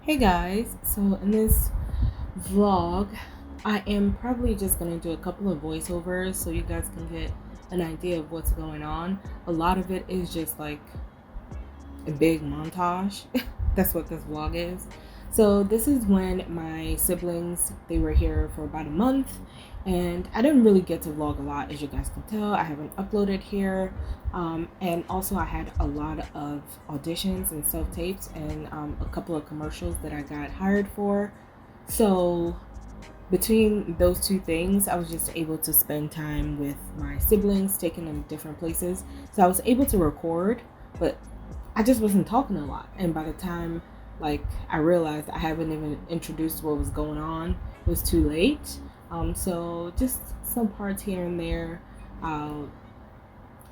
Hey guys, so in this vlog, I am probably just going to do a couple of voiceovers so you guys can get an idea of what's going on. A lot of it is just like a big montage. That's what this vlog is. So this is when my siblings, they were here for about a month, and I didn't really get to vlog a lot, as you guys can tell. I haven't uploaded here, and also I had a lot of auditions and self-tapes and a couple of commercials that I got hired for. So between those two things, I was just able to spend time with my siblings, taking them different places. So I was able to record, but I just wasn't talking a lot. And by the time I realized I haven't even introduced what was going on, it was too late. So just some parts here and there, I'll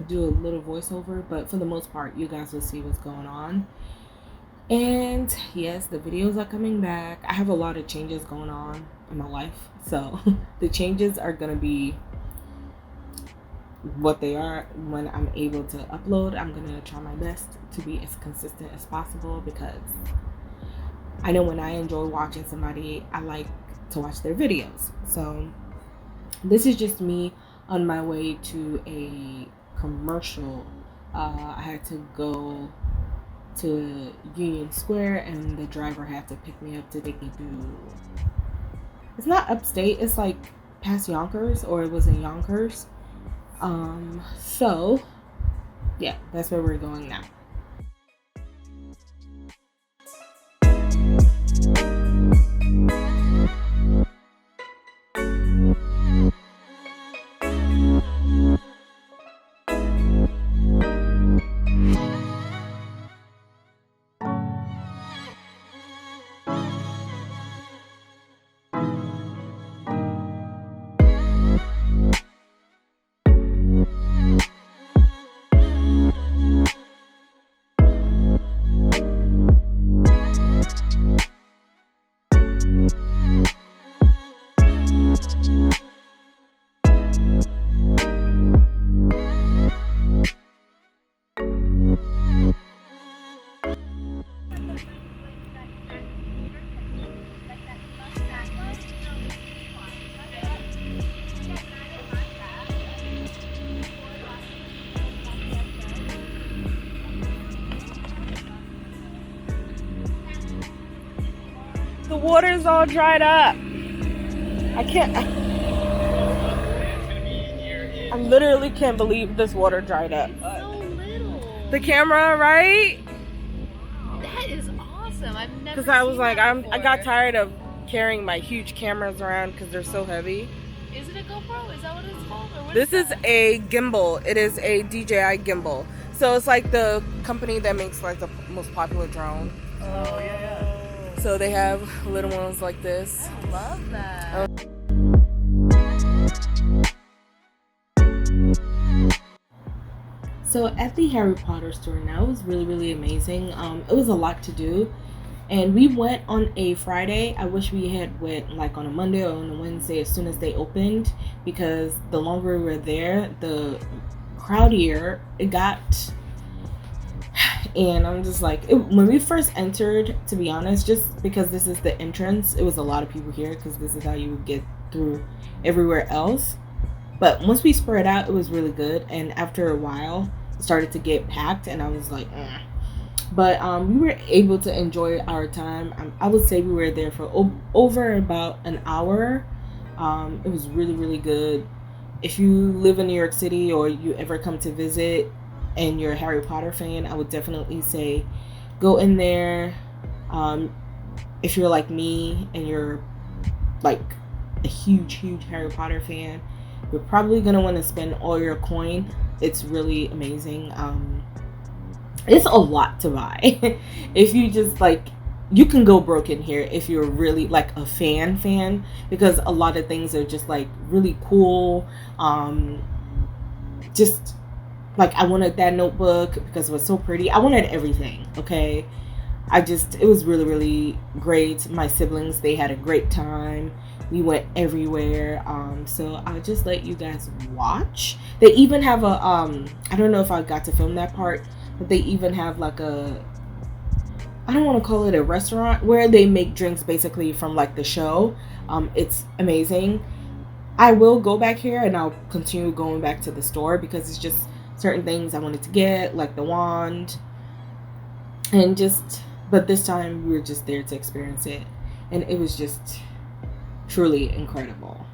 do a little voiceover, but for the most part, you guys will see what's going on. And yes, the videos are coming back. I have a lot of changes going on in my life, so the changes are gonna be what they are when I'm able to upload. I'm gonna try my best to be as consistent as possible, because I know when I enjoy watching somebody, I like to watch their videos. So this is just me on my way to a commercial. I had to go to Union Square, and the driver had to pick me up to take me to, it's not upstate, it's like past Yonkers, or it was in Yonkers. So yeah, that's where we're going now. The water's all dried up. I literally can't believe this water dried up. So little. The camera, right? That is awesome. I've never. Because I was seen like, that I before. got tired of carrying my huge cameras around because they're so heavy. Is it a GoPro? Is that what it's called? Or what This is that? a gimbal. It is a DJI gimbal. So it's like the company that makes like the most popular drone. Oh yeah. So they have little ones like this. I love that. So at the Harry Potter store now, it was really amazing. It was a lot to do, and we went on a Friday. I wish we had went like on a Monday or on a Wednesday as soon as they opened, because the longer we were there, the crowdier it got. And I'm just like, when we first entered, to be honest, just because this is the entrance, it was a lot of people here because this is how you would get through everywhere else. But once we spread out, it was really good, and after a while it started to get packed, and I was like, eh. But we were able to enjoy our time. I would say we were there for over about an hour. It was really good. If you live in New York City, or you ever come to visit and you're a Harry Potter fan, I would definitely say go in there. If you're like me and you're like a huge Harry Potter fan, you're probably gonna want to spend all your coin. It's really amazing. It's a lot to buy. If you just like, you can go broke in here if you're really like a fan, because a lot of things are just like really cool. Just like, I wanted that notebook because it was so pretty. I wanted everything, okay? It was really great. My siblings, they had a great time. We went everywhere. So I'll just let you guys watch. They even have a, I don't know if I got to film that part, but they even have like a I don't want to call it a restaurant, where they make drinks basically from like the show. It's amazing. I will go back here and I'll continue going back to the store because it's just certain things I wanted to get, like the wand, and just, but this time we were just there to experience it, and it was just truly incredible.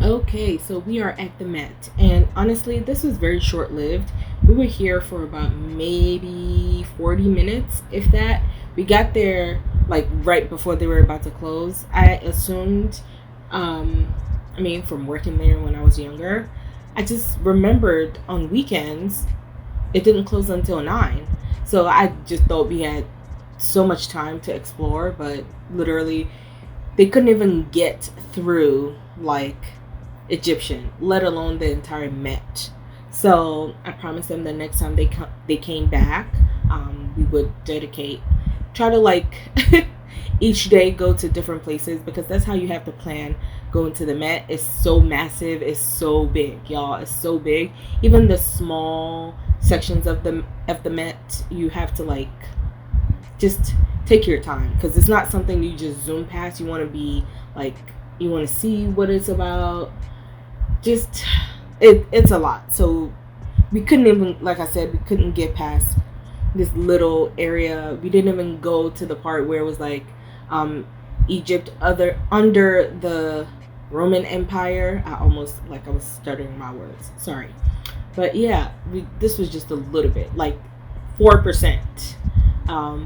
Okay, so we are at the Met, and honestly, this was very short lived. We were here for about maybe 40 minutes, if that. We got there like right before they were about to close. I assumed I mean, from working there when I was younger, I just remembered on weekends it didn't close until 9. So I just thought we had so much time to explore, but literally they couldn't even get through like Egyptian, let alone the entire Met. So I promised them the next time they came back, we would try to like each day go to different places, because that's how you have to plan going to the Met. It's so massive, it's so big, y'all. It's so big. Even the small sections of the Met, you have to like just take your time, because it's not something you just zoom past. You want to be like, you want to see what it's about. Just it's a lot. So we couldn't even, like I said, we couldn't get past this little area. We didn't even go to the part where it was like Egypt under the Roman Empire. I was stuttering my words, sorry. But yeah, this was just a little bit, like 4%.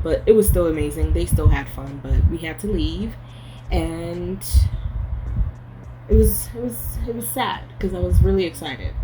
But it was still amazing. They still had fun, but we had to leave, and it was sad because I was really excited.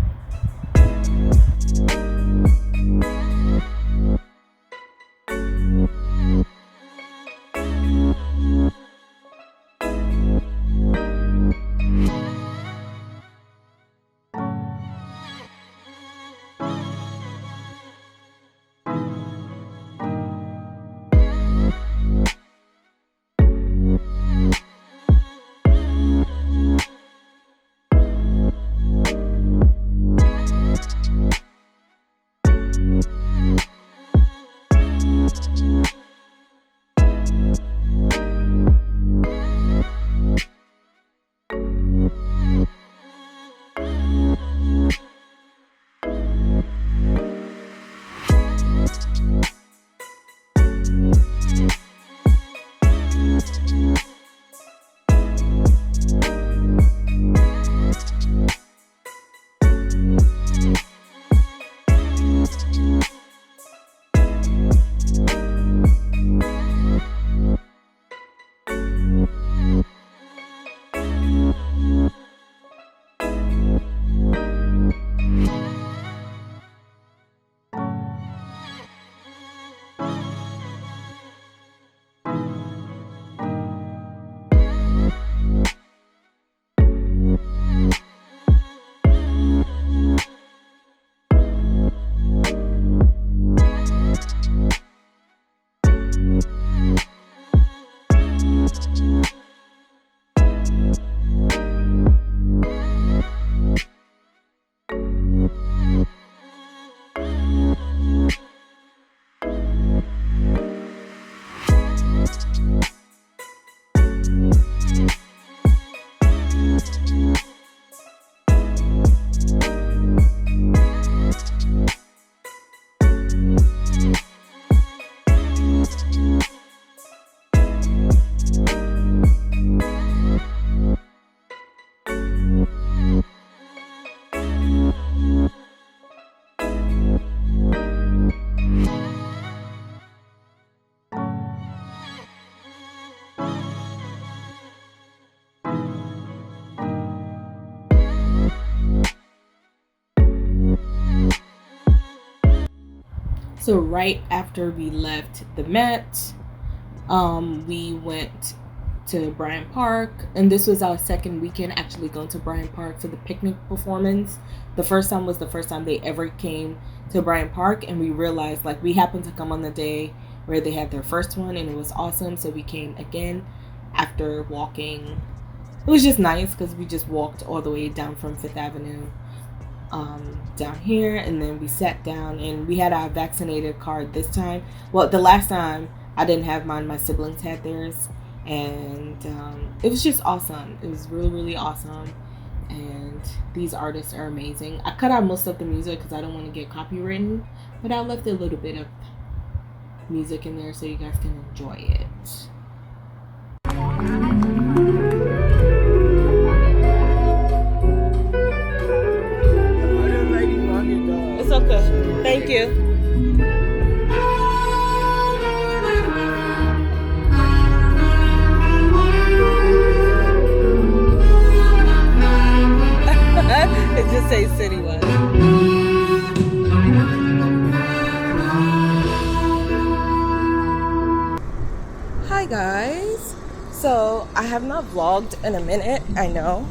So right after we left the Met, we went to Bryant Park, and this was our second weekend actually going to Bryant Park for the picnic performance. The first time was the first time they ever came to Bryant Park, and we realized, like, we happened to come on the day where they had their first one, and it was awesome. So we came again after walking. It was just nice because we just walked all the way down from Fifth Avenue down here, and then we sat down, and we had our vaccinated card this time. Well, the last time I didn't have mine, my siblings had theirs, and it was just awesome. It was really, really awesome, and these artists are amazing. I cut out most of the music because I don't want to get copywritten, but I left a little bit of music in there so you guys can enjoy it. It's okay. Thank you. just say citywide. Hi guys. So I have not vlogged in a minute, I know.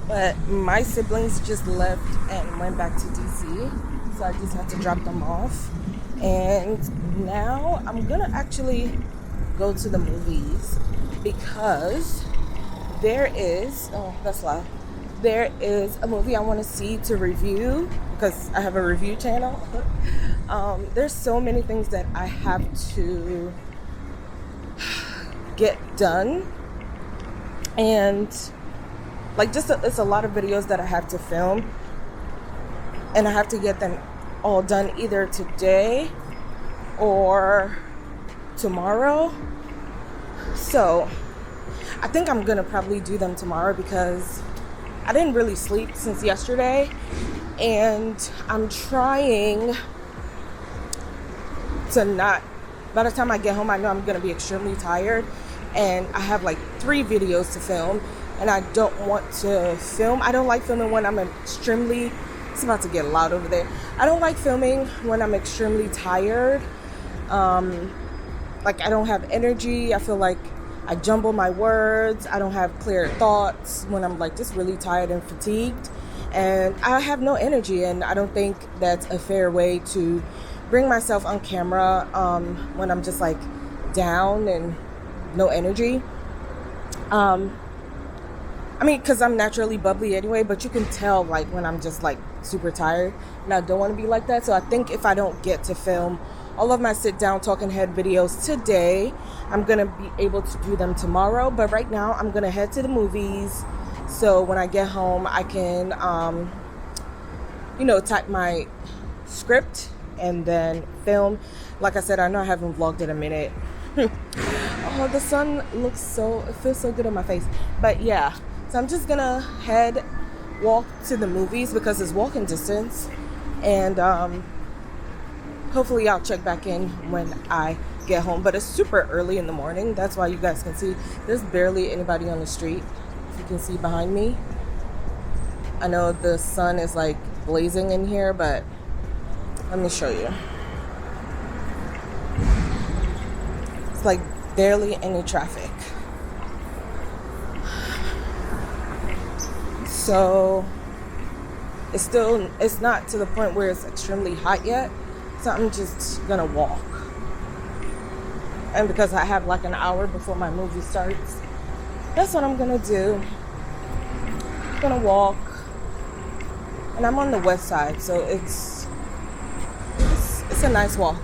But my siblings just left and went back to DC. So I just had to drop them off. And now I'm gonna actually go to the movies because there is, oh, that's loud. There is a movie I want to see to review because I have a review channel. There's so many things that I have to get done, and like it's a lot of videos that I have to film, and I have to get them all done either today or tomorrow. So I think I'm gonna probably do them tomorrow because I didn't really sleep since yesterday, and I'm trying to not, by the time I get home, I know I'm gonna be extremely tired, and I have like 3 videos to film, and I don't want to film. I don't like filming when I'm extremely, it's about to get loud over there. I don't like filming when I'm extremely tired. Like I don't have energy. I feel like I jumble my words. I don't have clear thoughts when I'm like just really tired and fatigued, and I have no energy, and I don't think that's a fair way to bring myself on camera when I'm just like down and no energy. I mean, because I'm naturally bubbly anyway, but you can tell like when I'm just like super tired, and I don't want to be like that. So I think if I don't get to film all of my sit down talking head videos today, I'm gonna be able to do them tomorrow. But right now I'm gonna head to the movies, so when I get home I can type my script and then film. Like I said, I know I haven't vlogged in a minute. Oh, the sun looks so, it feels so good on my face. But yeah, so I'm just gonna walk to the movies because it's walking distance, and hopefully I'll check back in when I get home. But it's super early in the morning. That's why you guys can see there's barely anybody on the street. If you can see behind me, I know the sun is like blazing in here, but let me show you. It's like barely any traffic. So it's not to the point where it's extremely hot yet. So I'm just gonna walk. And because I have like an hour before my movie starts, that's what I'm gonna do. I'm gonna walk. And I'm on the west side, so it's a nice walk.